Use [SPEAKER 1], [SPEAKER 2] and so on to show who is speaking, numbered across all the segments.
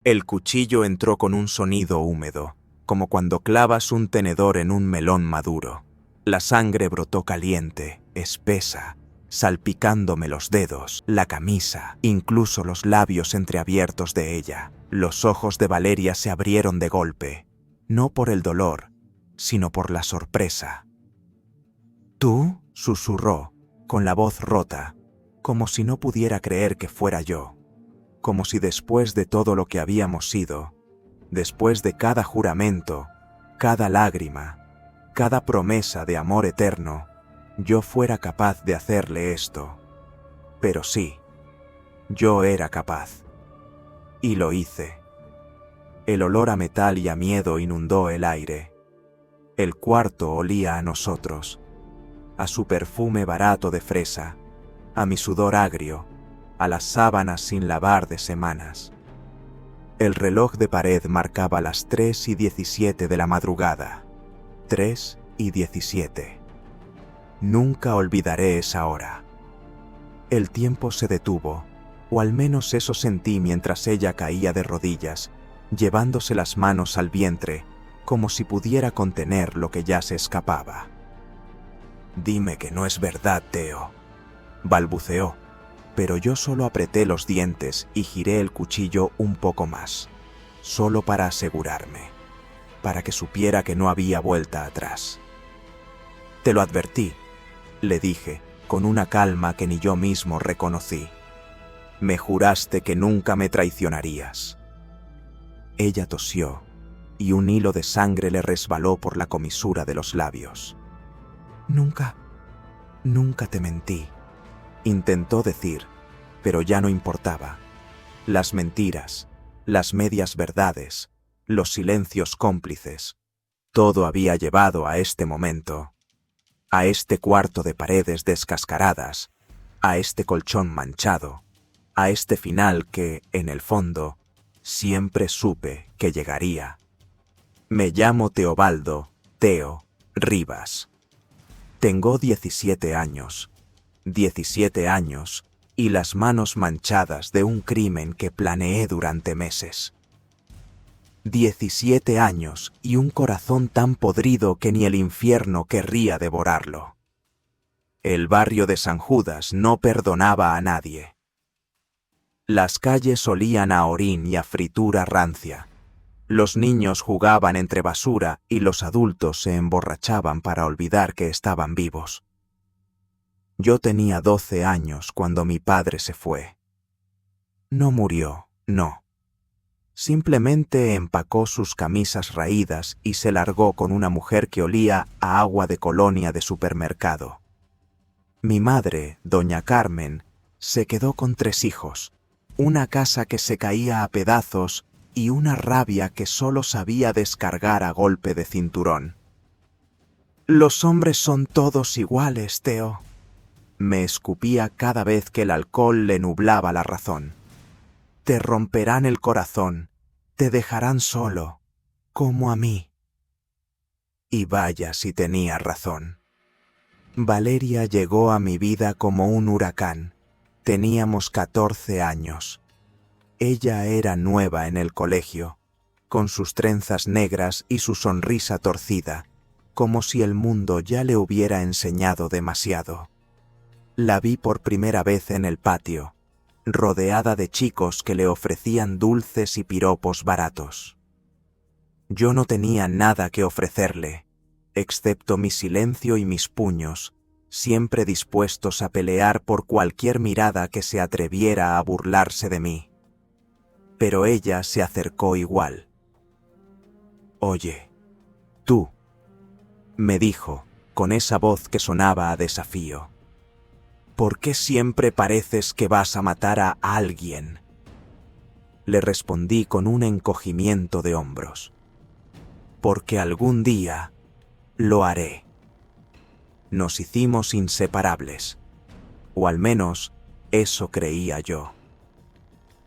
[SPEAKER 1] El cuchillo entró con un sonido húmedo, como cuando clavas un tenedor en un melón maduro. La sangre brotó caliente, espesa, salpicándome los dedos, la camisa, incluso los labios entreabiertos de ella. Los ojos de Valeria se abrieron de golpe, no por el dolor, sino por la sorpresa. «¿Tú?», susurró, con la voz rota, como si no pudiera creer que fuera yo, como si después de todo lo que habíamos sido, después de cada juramento, cada lágrima, cada promesa de amor eterno, yo fuera capaz de hacerle esto. Pero sí, yo era capaz. Y lo hice. El olor a metal y a miedo inundó el aire. El cuarto olía a nosotros, a su perfume barato de fresa, a mi sudor agrio, a las sábanas sin lavar de semanas. El reloj de pared marcaba las 3:17 de la madrugada. 3:17. Nunca olvidaré esa hora. El tiempo se detuvo, o al menos eso sentí mientras ella caía de rodillas, llevándose las manos al vientre, como si pudiera contener lo que ya se escapaba. «Dime que no es verdad, Theo», balbuceó, pero yo solo apreté los dientes y giré el cuchillo un poco más, solo para asegurarme, para que supiera que no había vuelta atrás. «Te lo advertí», le dije, con una calma que ni yo mismo reconocí. «Me juraste que nunca me traicionarías». Ella tosió, y un hilo de sangre le resbaló por la comisura de los labios. Nunca te mentí», intentó decir, pero ya no importaba. Las mentiras, las medias verdades, los silencios cómplices, todo había llevado a este momento, a este cuarto de paredes descascaradas, a este colchón manchado, a este final que, en el fondo, siempre supe que llegaría. «Me llamo Teobaldo, Theo, Rivas. Tengo 17 años. 17 años y las manos manchadas de un crimen que planeé durante meses. 17 años y un corazón tan podrido que ni el infierno querría devorarlo. El barrio de San Judas no perdonaba a nadie. Las calles olían a orín y a fritura rancia. Los niños jugaban entre basura y los adultos se emborrachaban para olvidar que estaban vivos. Yo tenía 12 años cuando mi padre se fue. No murió, no. Simplemente empacó sus camisas raídas y se largó con una mujer que olía a agua de colonia de supermercado. Mi madre, doña Carmen, se quedó con 3 hijos, una casa que se caía a pedazos y una rabia que solo sabía descargar a golpe de cinturón. «Los hombres son todos iguales, Theo», me escupía cada vez que el alcohol le nublaba la razón. «Te romperán el corazón, te dejarán solo, como a mí». Y vaya si tenía razón. Valeria llegó a mi vida como un huracán. Teníamos 14 años. Ella era nueva en el colegio, con sus trenzas negras y su sonrisa torcida, como si el mundo ya le hubiera enseñado demasiado. La vi por primera vez en el patio, rodeada de chicos que le ofrecían dulces y piropos baratos. Yo no tenía nada que ofrecerle, excepto mi silencio y mis puños, siempre dispuestos a pelear por cualquier mirada que se atreviera a burlarse de mí. Pero ella se acercó igual. «Oye, tú», me dijo, con esa voz que sonaba a desafío. «¿Por qué siempre pareces que vas a matar a alguien?». Le respondí con un encogimiento de hombros. «Porque algún día lo haré». Nos hicimos inseparables, o al menos eso creía yo.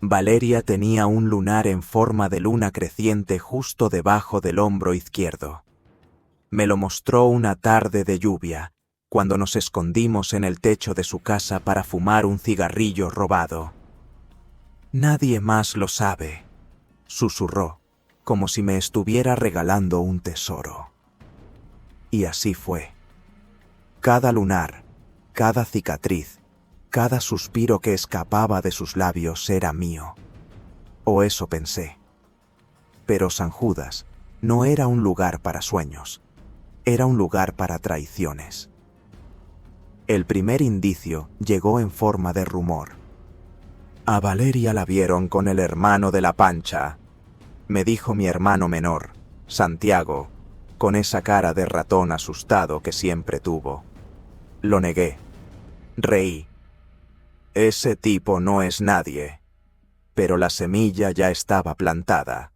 [SPEAKER 1] Valeria tenía un lunar en forma de luna creciente justo debajo del hombro izquierdo. Me lo mostró una tarde de lluvia, cuando nos escondimos en el techo de su casa para fumar un cigarrillo robado. «Nadie más lo sabe», susurró, como si me estuviera regalando un tesoro. Y así fue. Cada lunar, cada cicatriz, cada suspiro que escapaba de sus labios era mío. O eso pensé. Pero San Judas no era un lugar para sueños, era un lugar para traiciones. El primer indicio llegó en forma de rumor. A Valeria la vieron con el hermano de la Pancha, me dijo mi hermano menor, Santiago, con esa cara de ratón asustado que siempre tuvo. Lo negué. Reí. Ese tipo no es nadie. Pero la semilla ya estaba plantada.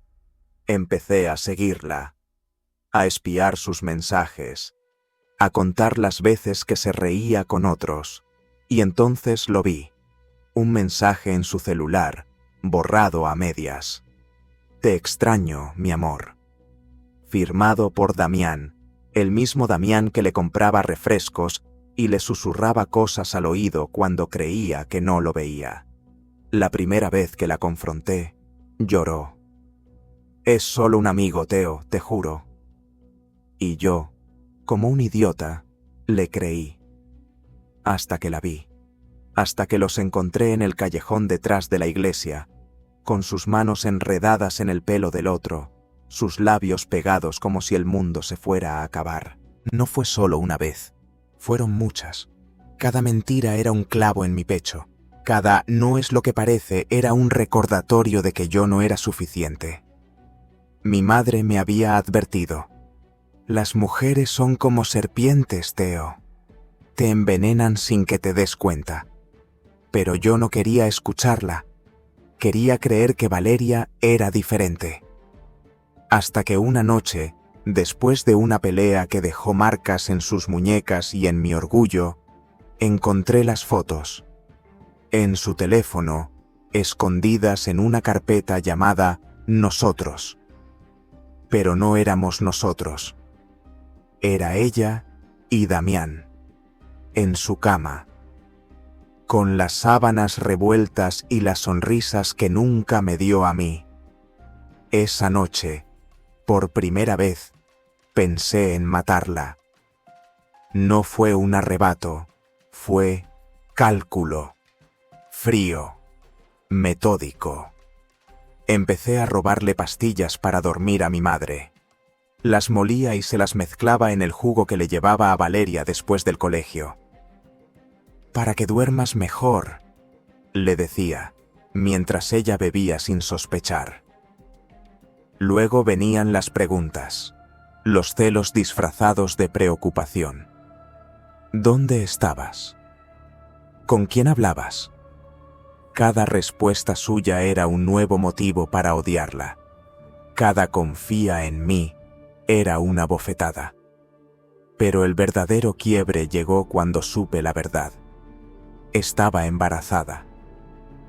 [SPEAKER 1] Empecé a seguirla, a espiar sus mensajes, a contar las veces que se reía con otros, y entonces lo vi. Un mensaje en su celular, borrado a medias. Te extraño, mi amor. Firmado por Damián, el mismo Damián que le compraba refrescos y le susurraba cosas al oído cuando creía que no lo veía. La primera vez que la confronté, lloró. Es solo un amigo, Teo, te juro. Y yo, como un idiota, le creí. Hasta que la vi. Hasta que los encontré en el callejón detrás de la iglesia, con sus manos enredadas en el pelo del otro, sus labios pegados como si el mundo se fuera a acabar. No fue solo una vez, fueron muchas. Cada mentira era un clavo en mi pecho. Cada no es lo que parece era un recordatorio de que yo no era suficiente. Mi madre me había advertido. Las mujeres son como serpientes, Teo. Te envenenan sin que te des cuenta. Pero yo no quería escucharla. Quería creer que Valeria era diferente. Hasta que una noche, después de una pelea que dejó marcas en sus muñecas y en mi orgullo, encontré las fotos. En su teléfono, escondidas en una carpeta llamada Nosotros. Pero no éramos nosotros. Era ella y Damián. En su cama. Con las sábanas revueltas y las sonrisas que nunca me dio a mí. Esa noche, por primera vez, pensé en matarla. No fue un arrebato, fue cálculo. Frío. Metódico. Empecé a robarle pastillas para dormir a mi madre. Las molía y se las mezclaba en el jugo que le llevaba a Valeria después del colegio. Para que duermas mejor, le decía, mientras ella bebía sin sospechar. Luego venían las preguntas, los celos disfrazados de preocupación. ¿Dónde estabas? ¿Con quién hablabas? Cada respuesta suya era un nuevo motivo para odiarla. Cada confía en mí era una bofetada. Pero el verdadero quiebre llegó cuando supe la verdad. Estaba embarazada.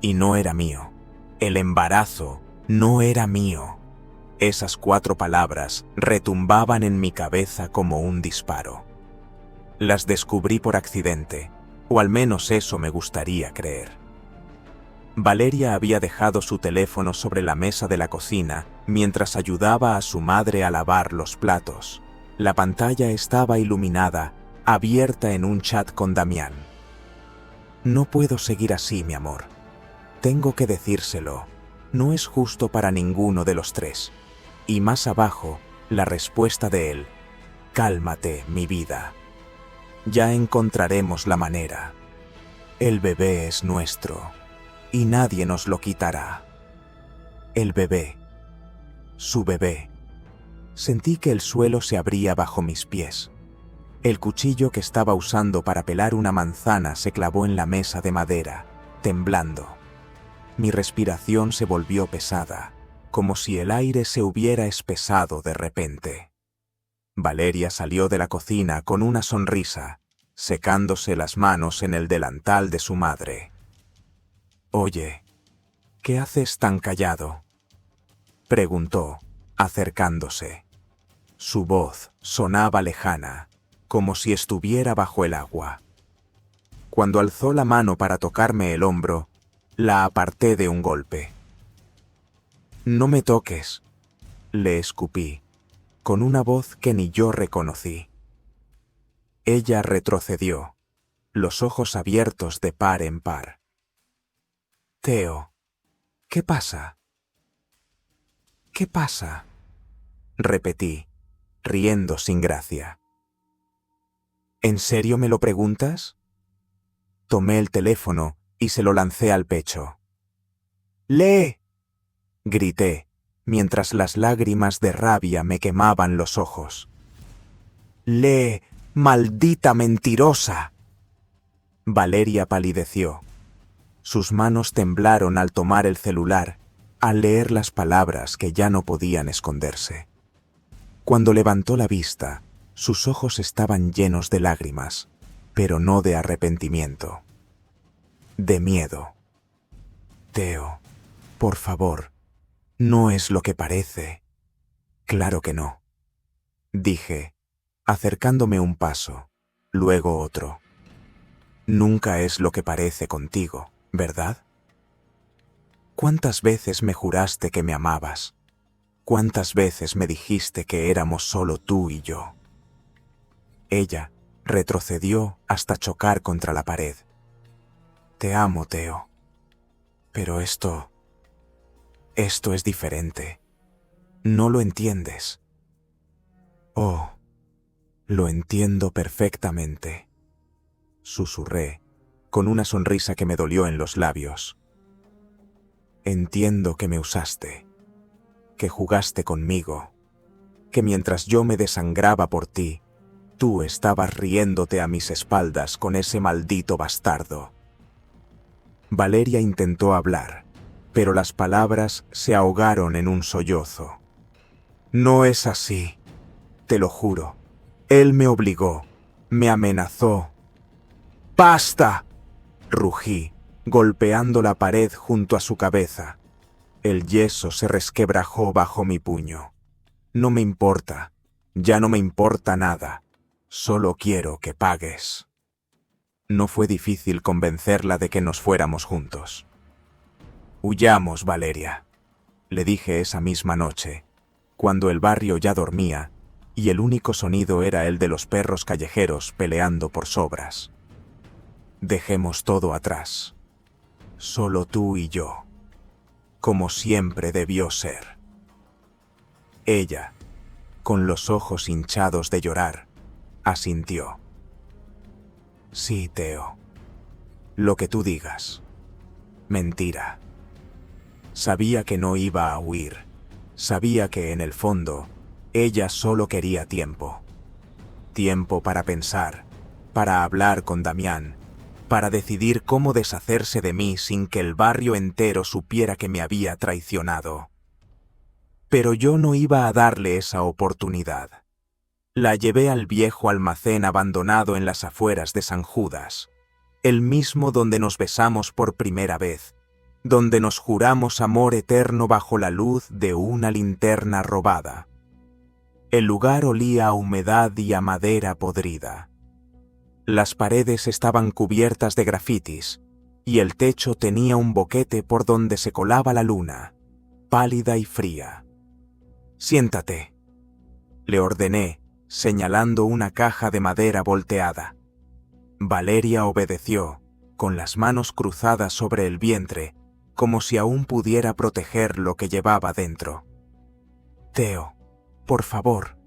[SPEAKER 1] Y no era mío. El embarazo no era mío. Esas 4 palabras retumbaban en mi cabeza como un disparo. Las descubrí por accidente, o al menos eso me gustaría creer. Valeria había dejado su teléfono sobre la mesa de la cocina mientras ayudaba a su madre a lavar los platos. La pantalla estaba iluminada, abierta en un chat con Damián. No puedo seguir así, mi amor. Tengo que decírselo. No es justo para ninguno de los tres. Y más abajo, la respuesta de él. Cálmate, mi vida. Ya encontraremos la manera. El bebé es nuestro. Y nadie nos lo quitará. El bebé. Su bebé. Sentí que el suelo se abría bajo mis pies. El cuchillo que estaba usando para pelar una manzana se clavó en la mesa de madera, temblando. Mi respiración se volvió pesada, como si el aire se hubiera espesado de repente. Valeria salió de la cocina con una sonrisa, secándose las manos en el delantal de su madre. «Oye, ¿qué haces tan callado?», preguntó, acercándose. Su voz sonaba lejana, como si estuviera bajo el agua. Cuando alzó la mano para tocarme el hombro, la aparté de un golpe. No me toques, le escupí, con una voz que ni yo reconocí. Ella retrocedió, los ojos abiertos de par en par. Theo, ¿qué pasa? ¿Qué pasa? Repetí, riendo sin gracia. ¿En serio me lo preguntas? Tomé el teléfono y se lo lancé al pecho. ¡Lee!, grité, mientras las lágrimas de rabia me quemaban los ojos. ¡Lee, maldita mentirosa! Valeria palideció. Sus manos temblaron al tomar el celular, al leer las palabras que ya no podían esconderse. Cuando levantó la vista, sus ojos estaban llenos de lágrimas, pero no de arrepentimiento. De miedo. Theo, por favor, no es lo que parece. Claro que no, dije, acercándome un paso, luego otro. Nunca es lo que parece contigo, ¿verdad? ¿Cuántas veces me juraste que me amabas? ¿Cuántas veces me dijiste que éramos solo tú y yo? Ella retrocedió hasta chocar contra la pared. Te amo, Theo. Pero esto es diferente. No lo entiendes. Oh, lo entiendo perfectamente, susurré, con una sonrisa que me dolió en los labios. Entiendo que me usaste, que jugaste conmigo, que mientras yo me desangraba por ti, tú estabas riéndote a mis espaldas con ese maldito bastardo. Valeria intentó hablar, pero las palabras se ahogaron en un sollozo. No es así, te lo juro. Él me obligó, me amenazó. ¡Basta!, rugí, golpeando la pared junto a su cabeza. El yeso se resquebrajó bajo mi puño. No me importa, ya no me importa nada. Solo quiero que pagues. No fue difícil convencerla de que nos fuéramos juntos. Huyamos, Valeria, le dije esa misma noche, cuando el barrio ya dormía y el único sonido era el de los perros callejeros peleando por sobras. Dejemos todo atrás. Solo tú y yo, como siempre debió ser. Ella, con los ojos hinchados de llorar, asintió. Sí, Theo. Lo que tú digas. Mentira. Sabía que no iba a huir. Sabía que en el fondo, ella solo quería tiempo. Tiempo para pensar, para hablar con Damián, para decidir cómo deshacerse de mí sin que el barrio entero supiera que me había traicionado. Pero yo no iba a darle esa oportunidad. La llevé al viejo almacén abandonado en las afueras de San Judas, el mismo donde nos besamos por primera vez, donde nos juramos amor eterno bajo la luz de una linterna robada. El lugar olía a humedad y a madera podrida. Las paredes estaban cubiertas de grafitis y el techo tenía un boquete por donde se colaba la luna, pálida y fría. Siéntate, le ordené, señalando una caja de madera volteada. Valeria obedeció, con las manos cruzadas sobre el vientre, como si aún pudiera proteger lo que llevaba dentro. Theo, por favor,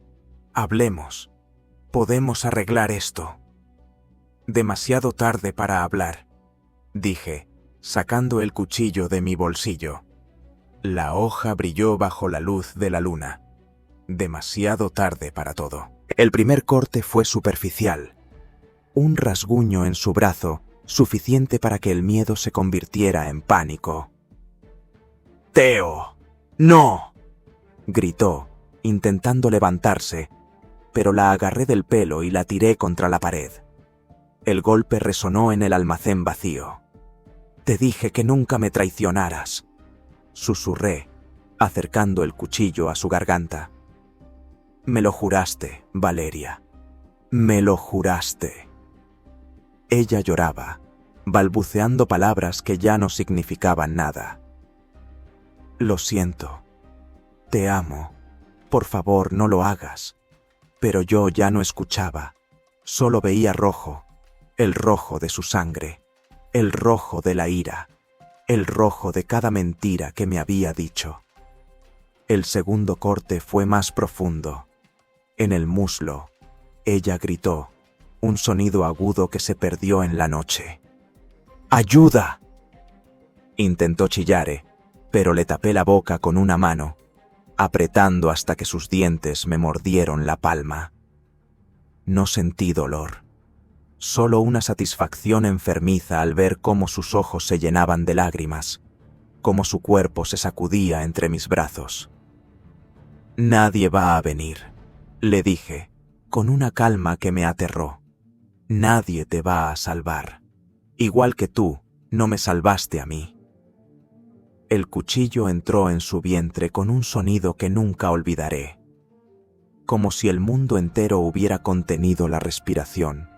[SPEAKER 1] hablemos. Podemos arreglar esto. Demasiado tarde para hablar, dije, sacando el cuchillo de mi bolsillo. La hoja brilló bajo la luz de la luna. Demasiado tarde para todo. El primer corte fue superficial. Un rasguño en su brazo, suficiente para que el miedo se convirtiera en pánico. ¡Theo! ¡No!, gritó, intentando levantarse, pero la agarré del pelo y la tiré contra la pared. El golpe resonó en el almacén vacío. Te dije que nunca me traicionaras, susurré, acercando el cuchillo a su garganta. Me lo juraste, Valeria. Me lo juraste. Ella lloraba, balbuceando palabras que ya no significaban nada. Lo siento, Te amo. Por favor, no lo hagas. Pero yo ya no escuchaba. Solo veía rojo. El rojo de su sangre. El rojo de la ira. El rojo de cada mentira que me había dicho. El segundo corte fue más profundo. En el muslo, ella gritó, un sonido agudo que se perdió en la noche. ¡Ayuda! Intentó chillar, pero le tapé la boca con una mano, apretando hasta que sus dientes me mordieron la palma. No sentí dolor, solo una satisfacción enfermiza al ver cómo sus ojos se llenaban de lágrimas, cómo su cuerpo se sacudía entre mis brazos. Nadie va a venir, le dije, con una calma que me aterró. Nadie te va a salvar. Igual que tú, no me salvaste a mí. El cuchillo entró en su vientre con un sonido que nunca olvidaré. Como si el mundo entero hubiera contenido la respiración.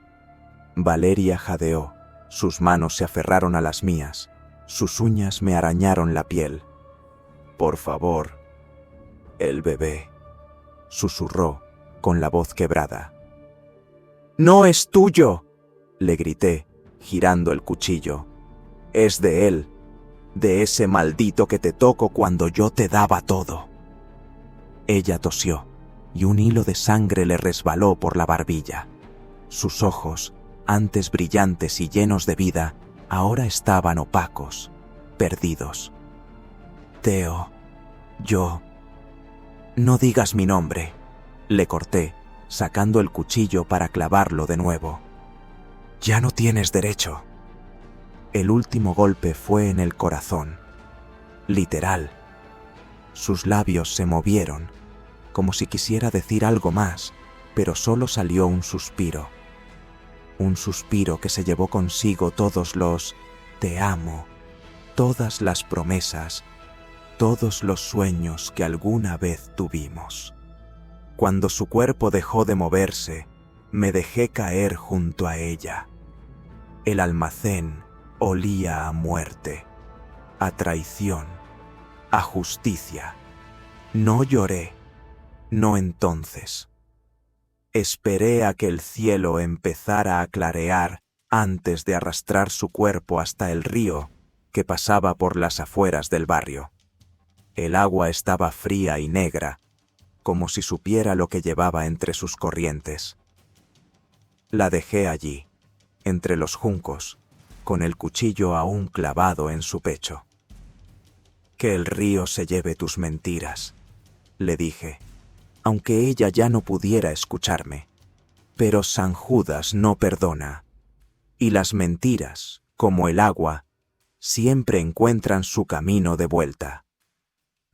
[SPEAKER 1] Valeria jadeó, sus manos se aferraron a las mías, sus uñas me arañaron la piel. Por favor, el bebé, susurró con la voz quebrada. ¡No es tuyo!, le grité, girando el cuchillo. Es de él, de ese maldito que te tocó cuando yo te daba todo. Ella tosió, y un hilo de sangre le resbaló por la barbilla. Sus ojos, antes brillantes y llenos de vida, ahora estaban opacos, perdidos. Teo, yo... No digas mi nombre, le corté, sacando el cuchillo para clavarlo de nuevo. Ya no tienes derecho. El último golpe fue en el corazón. Literal. Sus labios se movieron, como si quisiera decir algo más, pero solo salió un suspiro. Un suspiro que se llevó consigo todos los «te amo», todas las promesas, todos los sueños que alguna vez tuvimos. Cuando su cuerpo dejó de moverse, me dejé caer junto a ella. El almacén olía a muerte, a traición, a justicia. No lloré, no entonces. Esperé a que el cielo empezara a clarear antes de arrastrar su cuerpo hasta el río que pasaba por las afueras del barrio. El agua estaba fría y negra, como si supiera lo que llevaba entre sus corrientes. La dejé allí, entre los juncos, con el cuchillo aún clavado en su pecho. Que el río se lleve tus mentiras, le dije, aunque ella ya no pudiera escucharme. Pero San Judas no perdona, y las mentiras, como el agua, siempre encuentran su camino de vuelta.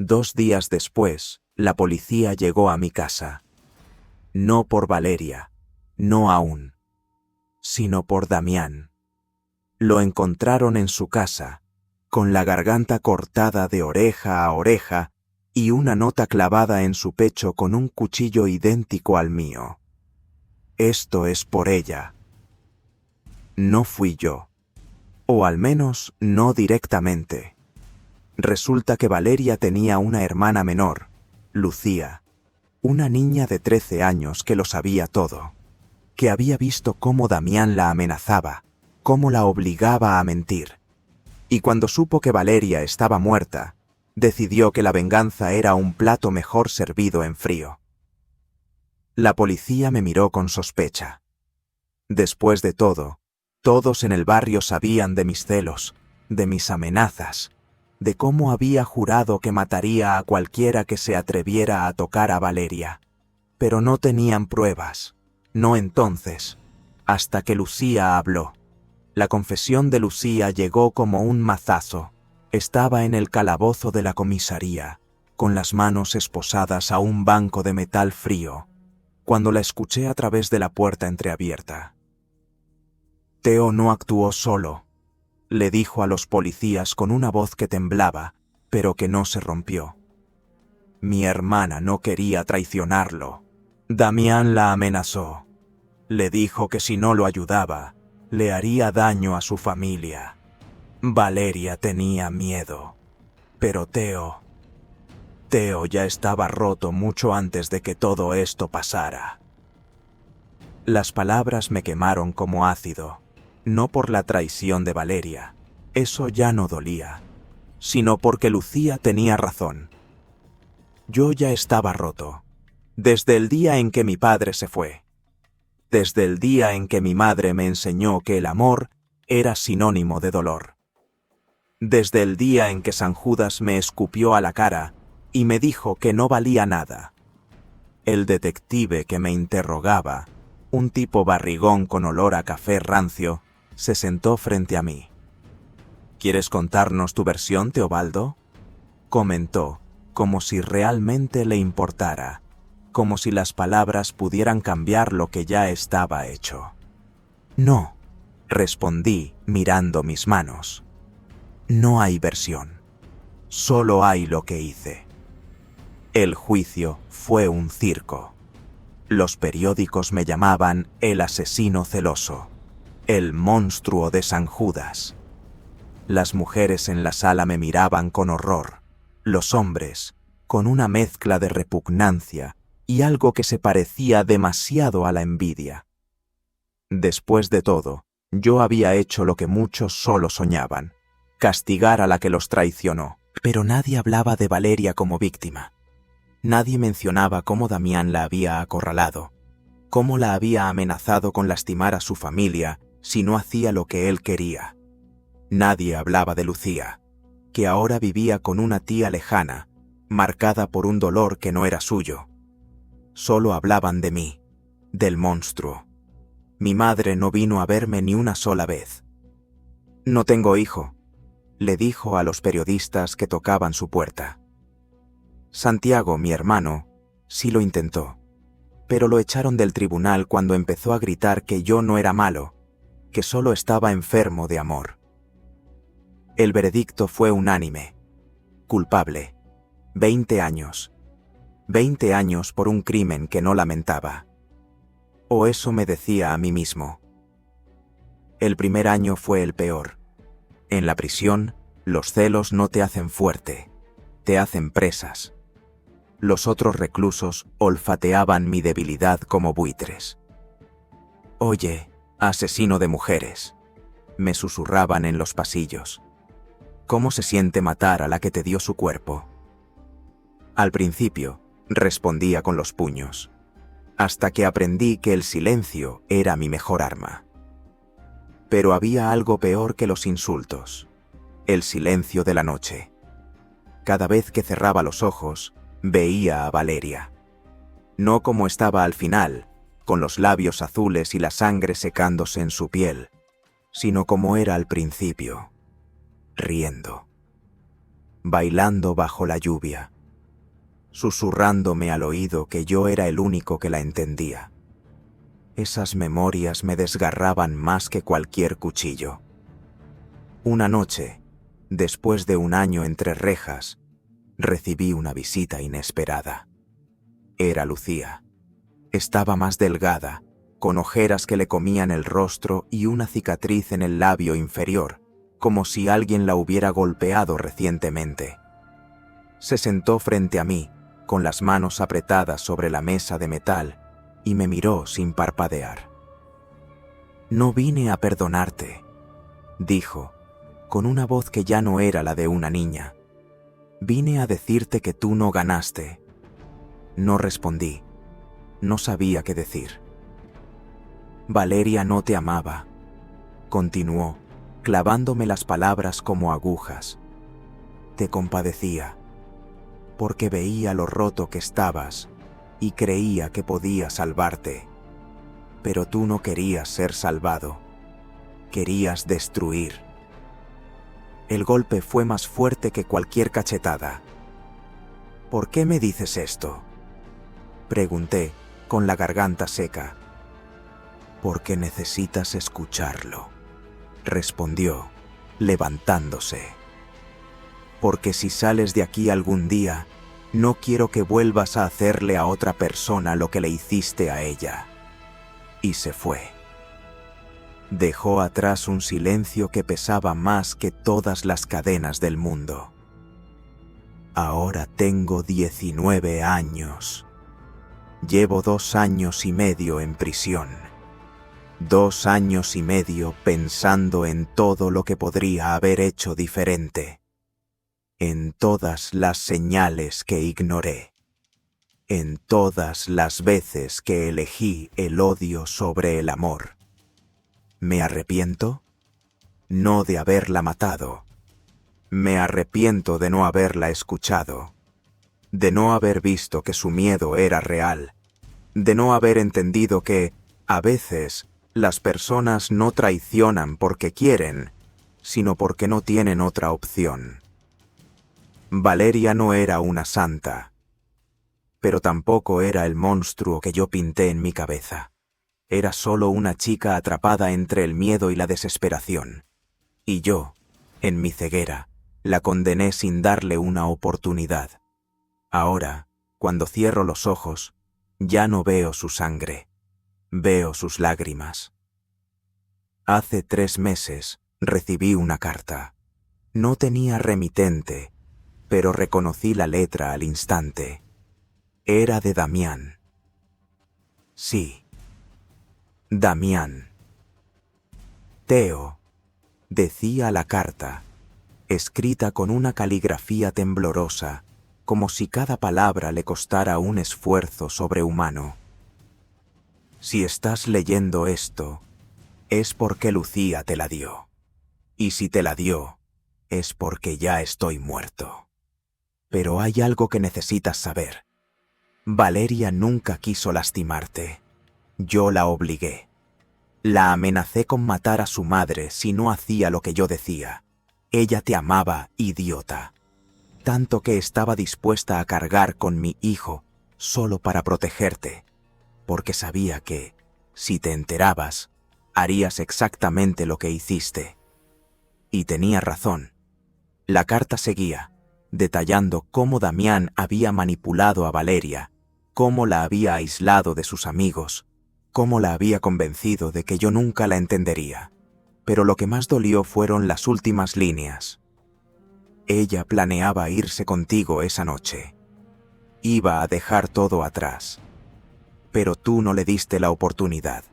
[SPEAKER 1] 2 días después, la policía llegó a mi casa. No por Valeria, no aún, sino por Damián. Lo encontraron en su casa, con la garganta cortada de oreja a oreja y una nota clavada en su pecho con un cuchillo idéntico al mío. Esto es por ella. No fui yo, o al menos no directamente. Resulta que Valeria tenía una hermana menor, Lucía, una niña de 13 años que lo sabía todo, que había visto cómo Damián la amenazaba, cómo la obligaba a mentir. Y cuando supo que Valeria estaba muerta, decidió que la venganza era un plato mejor servido en frío. La policía me miró con sospecha. Después de todo, todos en el barrio sabían de mis celos, de mis amenazas, de cómo había jurado que mataría a cualquiera que se atreviera a tocar a Valeria. Pero no tenían pruebas, no entonces, hasta que Lucía habló. La confesión de Lucía llegó como un mazazo. Estaba en el calabozo de la comisaría, con las manos esposadas a un banco de metal frío, cuando la escuché a través de la puerta entreabierta. Teo no actuó solo, le dijo a los policías con una voz que temblaba, pero que no se rompió. Mi hermana no quería traicionarlo. Damián la amenazó. Le dijo que si no lo ayudaba, le haría daño a su familia. Valeria tenía miedo, pero Teo... Teo ya estaba roto mucho antes de que todo esto pasara. Las palabras me quemaron como ácido, no por la traición de Valeria, eso ya no dolía, sino porque Lucía tenía razón. Yo ya estaba roto, desde el día en que mi padre se fue, desde el día en que mi madre me enseñó que el amor era sinónimo de dolor, desde el día en que San Judas me escupió a la cara y me dijo que no valía nada. El detective que me interrogaba, un tipo barrigón con olor a café rancio, se sentó frente a mí. ¿Quieres contarnos tu versión, Teobaldo?, comentó, como si realmente le importara, como si las palabras pudieran cambiar lo que ya estaba hecho. No, respondí mirando mis manos. No hay versión, solo hay lo que hice. El juicio fue un circo. Los periódicos me llamaban el asesino celoso, el monstruo de San Judas. Las mujeres en la sala me miraban con horror, los hombres con una mezcla de repugnancia y algo que se parecía demasiado a la envidia. Después de todo, yo había hecho lo que muchos solo soñaban, castigar a la que los traicionó. Pero nadie hablaba de Valeria como víctima. Nadie mencionaba cómo Damián la había acorralado, cómo la había amenazado con lastimar a su familia si no hacía lo que él quería. Nadie hablaba de Lucía, que ahora vivía con una tía lejana, marcada por un dolor que no era suyo. Solo hablaban de mí, del monstruo. Mi madre no vino a verme ni una sola vez. «No tengo hijo», le dijo a los periodistas que tocaban su puerta. Santiago, mi hermano, sí lo intentó, pero lo echaron del tribunal cuando empezó a gritar que yo no era malo, que solo estaba enfermo de amor. El veredicto fue unánime. Culpable. 20 años. 20 años por un crimen que no lamentaba. O eso me decía a mí mismo. El primer año fue el peor. En la prisión, los celos no te hacen fuerte, te hacen presas. Los otros reclusos olfateaban mi debilidad como buitres. «Oye, asesino de mujeres», me susurraban en los pasillos. «¿Cómo se siente matar a la que te dio su cuerpo?». Al principio, respondía con los puños, hasta que aprendí que el silencio era mi mejor arma. Pero había algo peor que los insultos: el silencio de la noche. Cada vez que cerraba los ojos, veía a Valeria. No como estaba al final, con los labios azules y la sangre secándose en su piel, sino como era al principio, riendo, bailando bajo la lluvia, susurrándome al oído que yo era el único que la entendía. Esas memorias me desgarraban más que cualquier cuchillo. Una noche, después de un año entre rejas, recibí una visita inesperada. Era Lucía. Estaba más delgada, con ojeras que le comían el rostro y una cicatriz en el labio inferior, como si alguien la hubiera golpeado recientemente. Se sentó frente a mí, con las manos apretadas sobre la mesa de metal, y me miró sin parpadear. «No vine a perdonarte», dijo, con una voz que ya no era la de una niña. «Vine a decirte que tú no ganaste». No respondí. No sabía qué decir. «Valeria no te amaba», continuó, clavándome las palabras como agujas. «Te compadecía, porque veía lo roto que estabas y creía que podía salvarte. Pero tú no querías ser salvado, querías destruir». El golpe fue más fuerte que cualquier cachetada. «¿Por qué me dices esto?», pregunté, con la garganta seca. «Porque necesitas escucharlo», respondió, levantándose. «Porque si sales de aquí algún día, no quiero que vuelvas a hacerle a otra persona lo que le hiciste a ella». Y se fue. Dejó atrás un silencio que pesaba más que todas las cadenas del mundo. Ahora tengo 19 años. Llevo 2 años y medio en prisión. 2 años y medio pensando en todo lo que podría haber hecho diferente. En todas las señales que ignoré. En todas las veces que elegí el odio sobre el amor. ¿Me arrepiento? No de haberla matado. Me arrepiento de no haberla escuchado. De no haber visto que su miedo era real. De no haber entendido que, a veces, las personas no traicionan porque quieren, sino porque no tienen otra opción. Valeria no era una santa, pero tampoco era el monstruo que yo pinté en mi cabeza. Era solo una chica atrapada entre el miedo y la desesperación. Y yo, en mi ceguera, la condené sin darle una oportunidad. Ahora, cuando cierro los ojos, ya no veo su sangre, veo sus lágrimas. Hace 3 meses recibí una carta. No tenía remitente, pero reconocí la letra al instante. Era de Damián. Sí, Damián. Teo, decía la carta, escrita con una caligrafía temblorosa, como si cada palabra le costara un esfuerzo sobrehumano. Si estás leyendo esto, es porque Lucía te la dio. Y si te la dio, es porque ya estoy muerto. Pero hay algo que necesitas saber. Valeria nunca quiso lastimarte. Yo la obligué. La amenacé con matar a su madre si no hacía lo que yo decía. Ella te amaba, idiota. Tanto que estaba dispuesta a cargar con mi hijo solo para protegerte, porque sabía que, si te enterabas, harías exactamente lo que hiciste. Y tenía razón. La carta seguía, detallando cómo Damián había manipulado a Valeria, cómo la había aislado de sus amigos, cómo la había convencido de que yo nunca la entendería. Pero lo que más dolió fueron las últimas líneas. Ella planeaba irse contigo esa noche. Iba a dejar todo atrás. Pero tú no le diste la oportunidad.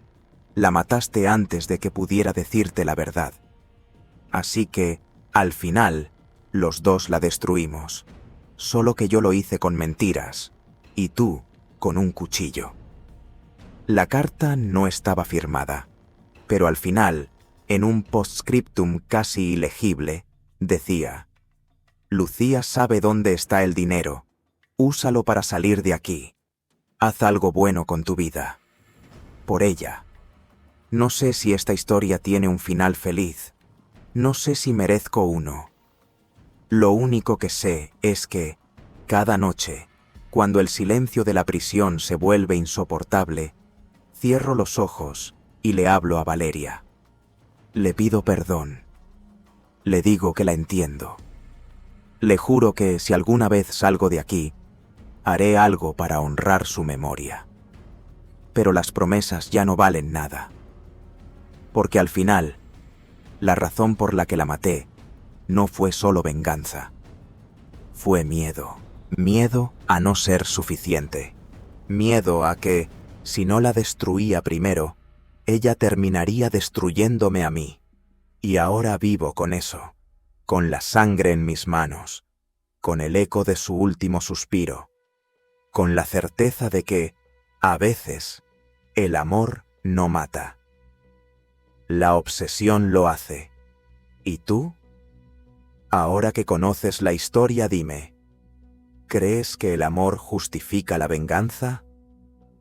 [SPEAKER 1] La mataste antes de que pudiera decirte la verdad. Así que, al final, los dos la destruimos. Solo que yo lo hice con mentiras, y tú con un cuchillo. La carta no estaba firmada, pero al final, en un postscriptum casi ilegible, decía: Lucía sabe dónde está el dinero. Úsalo para salir de aquí. Haz algo bueno con tu vida. Por ella. No sé si esta historia tiene un final feliz. No sé si merezco uno. Lo único que sé es que, cada noche, cuando el silencio de la prisión se vuelve insoportable, cierro los ojos y le hablo a Valeria. Le pido perdón. Le digo que la entiendo. Le juro que si alguna vez salgo de aquí, haré algo para honrar su memoria. Pero las promesas ya no valen nada. Porque al final, la razón por la que la maté no fue solo venganza. Fue miedo. Miedo a no ser suficiente. Miedo a que, si no la destruía primero, ella terminaría destruyéndome a mí. Y ahora vivo con eso, con la sangre en mis manos, con el eco de su último suspiro, con la certeza de que, a veces, el amor no mata. La obsesión lo hace. ¿Y tú? Ahora que conoces la historia, dime, ¿crees que el amor justifica la venganza?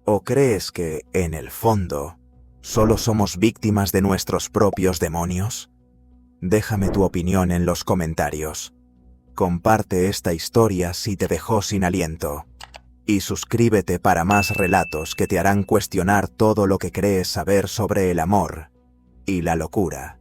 [SPEAKER 1] ¿O crees que, en el fondo, solo somos víctimas de nuestros propios demonios? Déjame tu opinión en los comentarios. Comparte esta historia si te dejó sin aliento. Y suscríbete para más relatos que te harán cuestionar todo lo que crees saber sobre el amor y la locura.